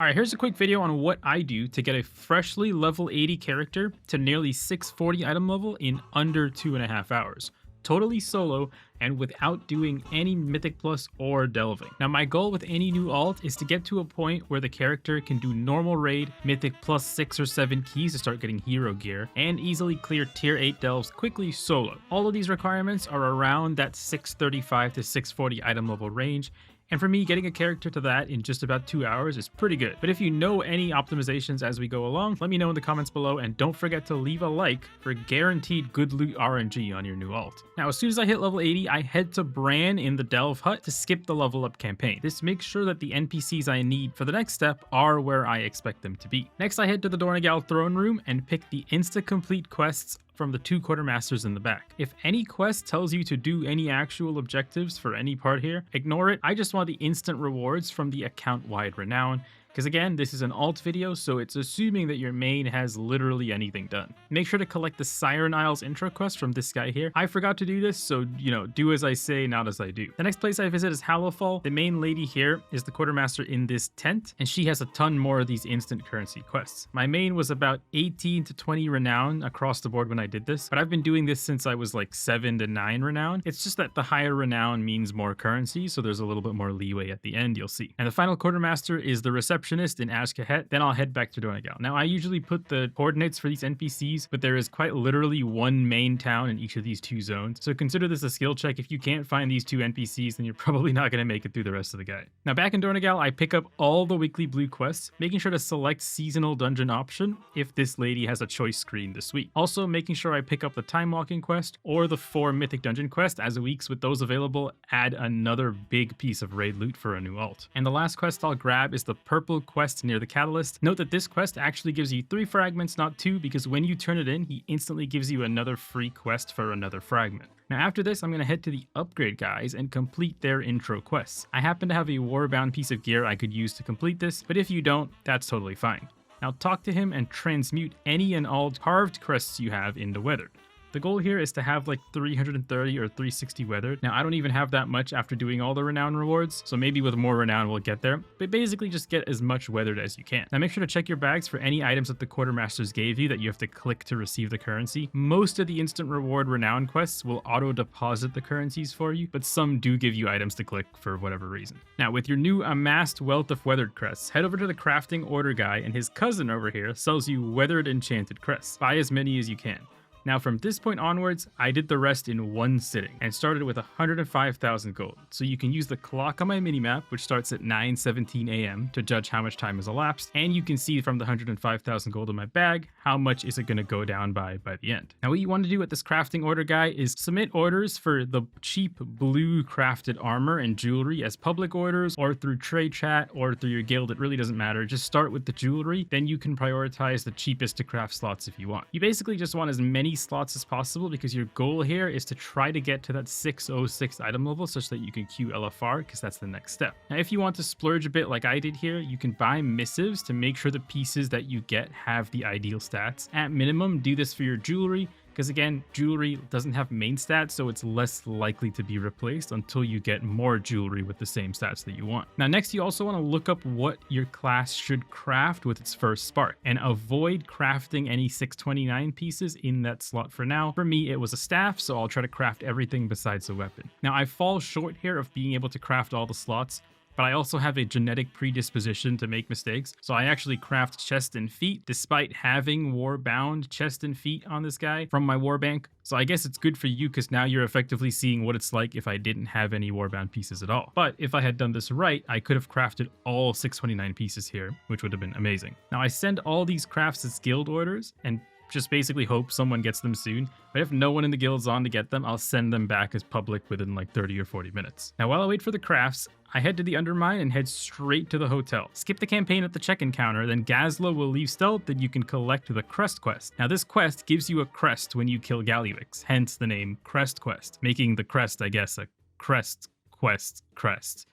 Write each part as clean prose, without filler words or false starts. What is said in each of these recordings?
Alright, here's a quick video on what I do to get a freshly level 80 character to nearly 640 item level in under 2.5 hours. Totally solo and without doing any Mythic Plus or delving. Now my goal with any new alt is to get to a point where the character can do normal raid, Mythic plus 6 or 7 keys to start getting hero gear, and easily clear tier 8 delves quickly solo. All of these requirements are around that 635 to 640 item level range, and for me, getting a character to that in just about 2 hours is pretty good. But if you know any optimizations as we go along, let me know in the comments below, and don't forget to leave a like for guaranteed good loot RNG on your new alt. Now, as soon as I hit level 80, I head to Brann in the Delve Hut to skip the level up campaign. This makes sure that the NPCs I need for the next step are where I expect them to be. Next, I head to the Dornegal throne room and pick the insta-complete quests from the 2 quartermasters in the back. If any quest tells you to do any actual objectives for any part here, ignore it. I just want the instant rewards from the account-wide renown. Because again, this is an alt video, so it's assuming that your main has literally anything done. Make sure to collect the Siren Isles intro quest from this guy here. I forgot to do this, so, do as I say, not as I do. The next place I visit is Hallowfall. The main lady here is the quartermaster in this tent, and she has a ton more of these instant currency quests. My main was about 18 to 20 renown across the board when I did this, but I've been doing this since I was like 7 to 9 renown. It's just that the higher renown means more currency, so there's a little bit more leeway at the end, you'll see. And the final quartermaster is the receptionist in Ashkahet, then I'll head back to Dornegal. Now, I usually put the coordinates for these NPCs, but there is quite literally one main town in each of these 2 zones, so consider this a skill check. If you can't find these 2 NPCs, then you're probably not going to make it through the rest of the guide. Now, back in Dornegal, I pick up all the weekly blue quests, making sure to select seasonal dungeon option if this lady has a choice screen this week. Also, making sure I pick up the time walking quest or the 4 mythic dungeon quest, as weeks with those available add another big piece of raid loot for a new alt. And the last quest I'll grab is the purple quest near the catalyst. Note that this quest actually gives you 3 fragments, not 2, because when you turn it in, he instantly gives you another free quest for another fragment. Now after this, I'm going to head to the upgrade guys and complete their intro quests. I happen to have a warbound piece of gear I could use to complete this, but if you don't, that's totally fine. Now talk to him and transmute any and all carved crests you have into weathered. The goal here is to have like 330 or 360 weathered. Now I don't even have that much after doing all the renown rewards, so maybe with more renown we'll get there, but basically just get as much weathered as you can. Now make sure to check your bags for any items that the quartermasters gave you that you have to click to receive the currency. Most of the instant reward renown quests will auto deposit the currencies for you, but some do give you items to click for whatever reason. Now with your new amassed wealth of weathered crests, head over to the crafting order guy, and his cousin over here sells you weathered enchanted crests. Buy as many as you can. Now from this point onwards, I did the rest in one sitting and started with 105,000 gold. So you can use the clock on my minimap, which starts at 9:17 a.m. to judge how much time has elapsed, and you can see from the 105,000 gold in my bag, how much is it going to go down by the end. Now what you want to do with this crafting order guy is submit orders for the cheap blue crafted armor and jewelry as public orders, or through trade chat, or through your guild. It really doesn't matter. Just start with the jewelry, then you can prioritize the cheapest to craft slots if you want. You basically just want as many slots as possible, because your goal here is to try to get to that 606 item level such that you can queue LFR, because that's the next step. Now if you want to splurge a bit like I did here, you can buy missives to make sure the pieces that you get have the ideal stats. At minimum, do this for your jewelry, because again, jewelry doesn't have main stats, so it's less likely to be replaced until you get more jewelry with the same stats that you want. Now next, you also want to look up what your class should craft with its first spark, and avoid crafting any 629 pieces in that slot for now. For me, it was a staff, so I'll try to craft everything besides a weapon. Now I fall short here of being able to craft all the slots, but I also have a genetic predisposition to make mistakes, so I actually craft chest and feet despite having war-bound chest and feet on this guy from my war bank. So I guess it's good for you, because now you're effectively seeing what it's like if I didn't have any war-bound pieces at all. But if I had done this right, I could have crafted all 629 pieces here, which would have been amazing. Now I send all these crafts as guild orders, and just basically hope someone gets them soon. But if no one in the guild's on to get them, I'll send them back as public within like 30 or 40 minutes. Now while I wait for the crafts, I head to the Undermine and head straight to the hotel. Skip the campaign at the check-in counter, then Gazlo will leave stealth, and you can collect the Crest quest. Now this quest gives you a crest when you kill Gallywix, hence the name Crest quest, making the crest, I guess, a crest quest crest.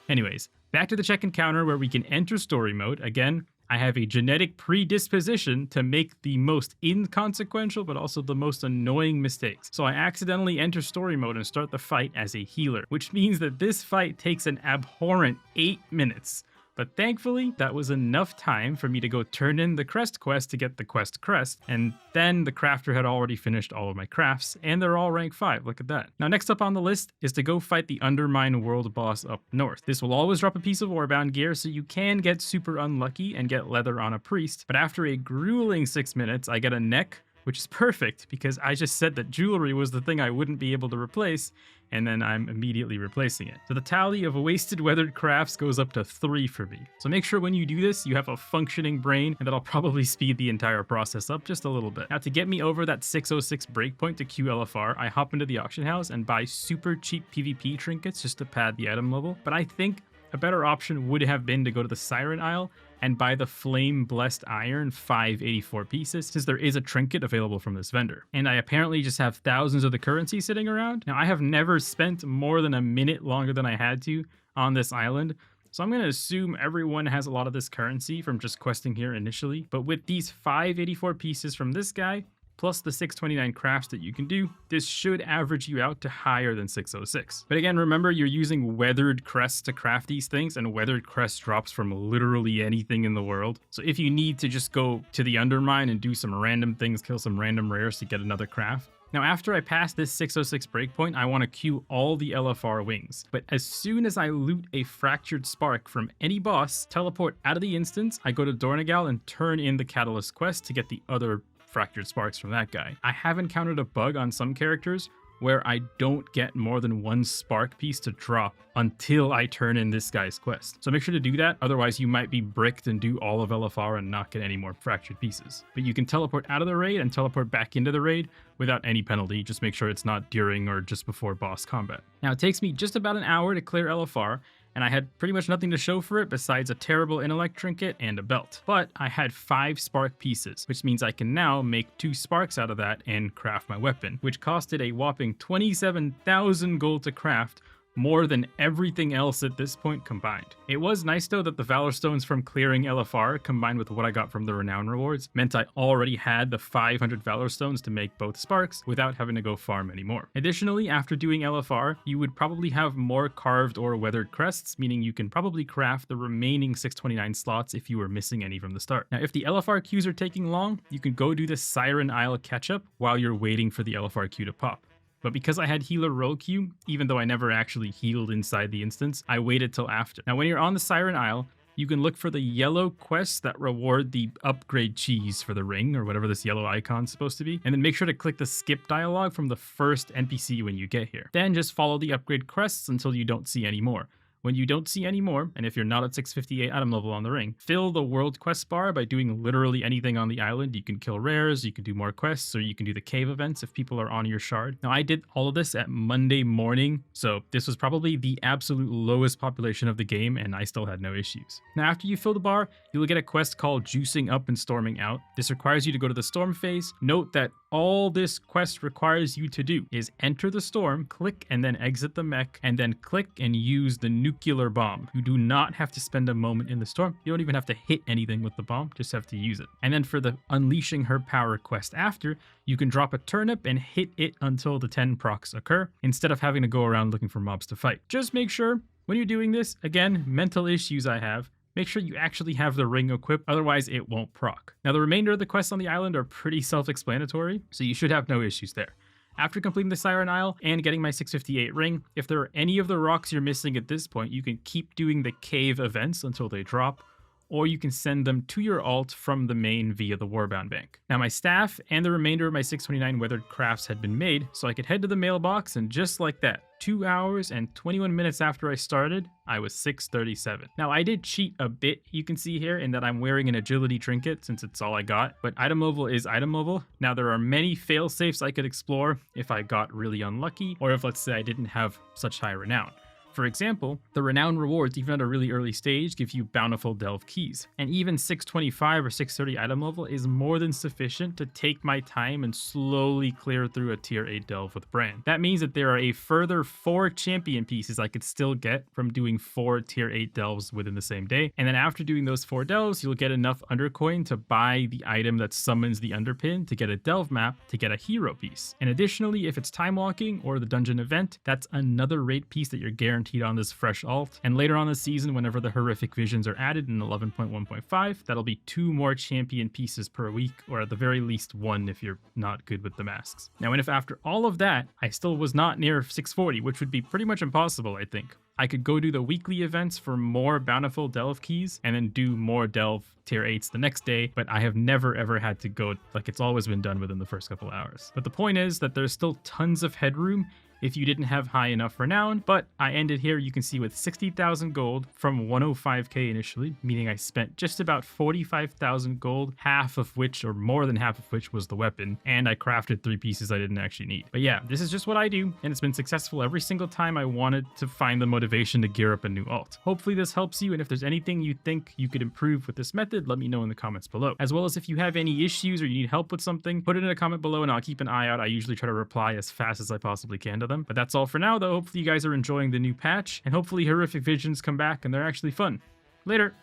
Anyways, back to the check-in counter where we can enter story mode. Again, I have a genetic predisposition to make the most inconsequential but also the most annoying mistakes. So I accidentally enter story mode and start the fight as a healer, which means that this fight takes an abhorrent 8 minutes. But thankfully, that was enough time for me to go turn in the Crest quest to get the quest Crest, and then the crafter had already finished all of my crafts, and they're all rank 5, look at that. Now next up on the list is to go fight the Undermine world boss up north. This will always drop a piece of warbound gear, so you can get super unlucky and get leather on a priest, but after a grueling 6 minutes, I get a neck, which is perfect because I just said that jewelry was the thing I wouldn't be able to replace, and then I'm immediately replacing it. So the tally of wasted weathered crafts goes up to 3 for me. So make sure when you do this, you have a functioning brain, and that'll probably speed the entire process up just a little bit. Now to get me over that 606 breakpoint to QLFR, I hop into the auction house and buy super cheap PvP trinkets just to pad the item level, but I think a better option would have been to go to the Siren Isle and buy the Flame Blessed Iron 584 pieces, since there is a trinket available from this vendor. And I apparently just have thousands of the currency sitting around. Now I have never spent more than a minute longer than I had to on this island, so I'm going to assume everyone has a lot of this currency from just questing here initially. But with these 584 pieces from this guy, plus the 629 crafts that you can do, this should average you out to higher than 606. But again, remember you're using weathered crests to craft these things, and weathered crest drops from literally anything in the world. So if you need to just go to the Undermine and do some random things, kill some random rares to get another craft. Now after I pass this 606 breakpoint, I want to queue all the LFR wings. But as soon as I loot a fractured spark from any boss, teleport out of the instance, I go to Dornegal and turn in the Catalyst quest to get the other fractured sparks from that guy. I have encountered a bug on some characters where I don't get more than 1 spark piece to drop until I turn in this guy's quest. So make sure to do that, otherwise you might be bricked and do all of LFR and not get any more fractured pieces. But you can teleport out of the raid and teleport back into the raid without any penalty, just make sure it's not during or just before boss combat. Now it takes me just about an hour to clear LFR, and I had pretty much nothing to show for it besides a terrible intellect trinket and a belt. But I had 5 spark pieces, which means I can now make 2 sparks out of that and craft my weapon, which costed a whopping 27,000 gold to craft, more than everything else at this point combined. It was nice though that the Valor Stones from clearing LFR combined with what I got from the Renown rewards meant I already had the 500 Valor Stones to make both sparks without having to go farm anymore. Additionally, after doing LFR, you would probably have more carved or weathered crests, meaning you can probably craft the remaining 629 slots if you were missing any from the start. Now if the LFR queues are taking long, you can go do the Siren Isle catch-up while you're waiting for the LFR queue to pop. But because I had healer roll queue, even though I never actually healed inside the instance, I waited till after. Now when you're on the Siren Isle, you can look for the yellow quests that reward the upgrade cheese for the ring, or whatever this yellow icon's supposed to be, and then make sure to click the skip dialogue from the first NPC when you get here. Then just follow the upgrade quests until you don't see any more. When you don't see any more, and if you're not at 658 item level on the ring, fill the world quest bar by doing literally anything on the island. You can kill rares, you can do more quests, or you can do the cave events if people are on your shard. Now I did all of this at Monday morning, so this was probably the absolute lowest population of the game, and I still had no issues. Now after you fill the bar, you will get a quest called Juicing Up and Storming Out. This requires you to go to the storm phase. Note that all this quest requires you to do is enter the storm, click and then exit the mech, and then click and use the nuclear bomb. You do not have to spend a moment in the storm. You don't even have to hit anything with the bomb, just have to use it. And then for the Unleashing Her Power quest after, you can drop a turnip and hit it until the 10 procs occur, instead of having to go around looking for mobs to fight. Just make sure when you're doing this, again, mental issues I have, make sure you actually have the ring equipped, otherwise it won't proc. Now the remainder of the quests on the island are pretty self-explanatory, so you should have no issues there. After completing the Siren Isle and getting my 658 ring, if there are any of the rocks you're missing at this point, you can keep doing the cave events until they drop, or you can send them to your alt from the main via the Warbound Bank. Now my staff and the remainder of my 629 weathered crafts had been made, so I could head to the mailbox, and just like that, 2 hours and 21 minutes after I started, I was 637. Now I did cheat a bit, you can see here, in that I'm wearing an agility trinket since it's all I got, but item level is item level. Now there are many fail safes I could explore if I got really unlucky, or if let's say I didn't have such high renown. For example, the Renown rewards, even at a really early stage, give you bountiful delve keys. And even 625 or 630 item level is more than sufficient to take my time and slowly clear through a tier 8 delve with Brann. That means that there are a further 4 champion pieces I could still get from doing 4 tier 8 delves within the same day. And then after doing those 4 delves, you'll get enough undercoin to buy the item that summons the underpin to get a delve map to get a hero piece. And additionally, if it's time walking or the dungeon event, that's another raid piece that you're guaranteed guaranteed on this fresh alt. And later on this season, whenever the horrific visions are added in 11.1.5, that'll be 2 more champion pieces per week, or at the very least 1 if you're not good with the masks. Now, and if after all of that, I still was not near 640, which would be pretty much impossible, I think, I could go do the weekly events for more bountiful delve keys and then do more delve tier 8s the next day, but I have never ever had to go, like, it's always been done within the first couple hours. But the point is that there's still tons of headroom if you didn't have high enough renown, but I ended here, you can see, with 60,000 gold from 105k initially, meaning I spent just about 45,000 gold, half of which, or more than half of which, was the weapon, and I crafted 3 pieces I didn't actually need. But yeah, this is just what I do, and it's been successful every single time I wanted to find the motivation to gear up a new alt. Hopefully this helps you, and if there's anything you think you could improve with this method, let me know in the comments below. As well as if you have any issues or you need help with something, put it in a comment below and I'll keep an eye out. I usually try to reply as fast as I possibly can to them. But that's all for now, though. Hopefully you guys are enjoying the new patch, and hopefully horrific visions come back and they're actually fun. Later!